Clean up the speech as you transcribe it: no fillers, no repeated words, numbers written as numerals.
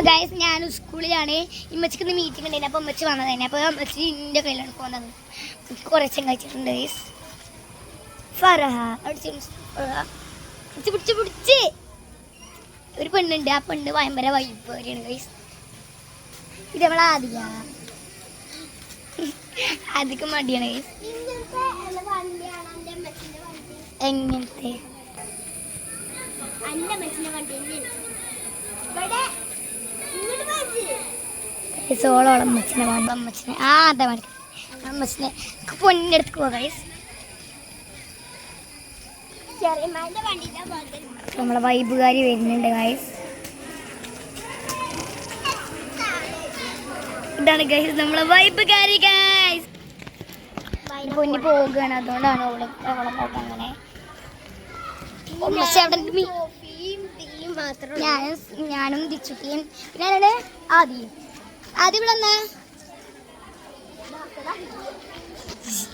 Guys ഞാൻ സ്കൂളിലാണ്. ഇമ്മച്ചിക്ക് ഇന്ന് മീറ്റിംഗ് ഉണ്ടായിരുന്നു. അപ്പോൾ അമ്മച്ചി വന്നതന്നെ. അപ്പോൾ അമ്മച്ചി എൻ്റെ കയ്യിലാണ് പോകുന്നത്. കുറേ കഴിച്ചിട്ടുണ്ട് ഗൈസ്. ഫറഹ പിടിച്ച് ഒരു പെണ്ണുണ്ട്. ആ പെണ്ണ് ഭയങ്കര വൈബ് വരെയാണ് ഗൈസ്. ഇത് നമ്മളെ ആദ്യം മടിയാണ് ഗൈസ്. എങ്ങനത്തെ സോളോളം അമ്മച്ചിനെ വേണ്ട. അമ്മച്ചിനെ അതെ മതി. അമ്മച്ചിനെ പൊന്നിൻ്റെ അടുത്ത് പോകാം ഗൈസ്. നമ്മളെ വൈബുകാരി വരുന്നുണ്ട് ഗൈസ്. ഇതാണ് ഗൈസ് നമ്മളെ വൈബുകാരി ഗൈസ്. പൊന്നി പോവുകയാണ്. അതുകൊണ്ടാണ് അവളെ പോകാൻ അങ്ങനെ. ഞാനും ദിച്ചുട്ടിയും പിന്നെ ആദ്യം ഇവിടെ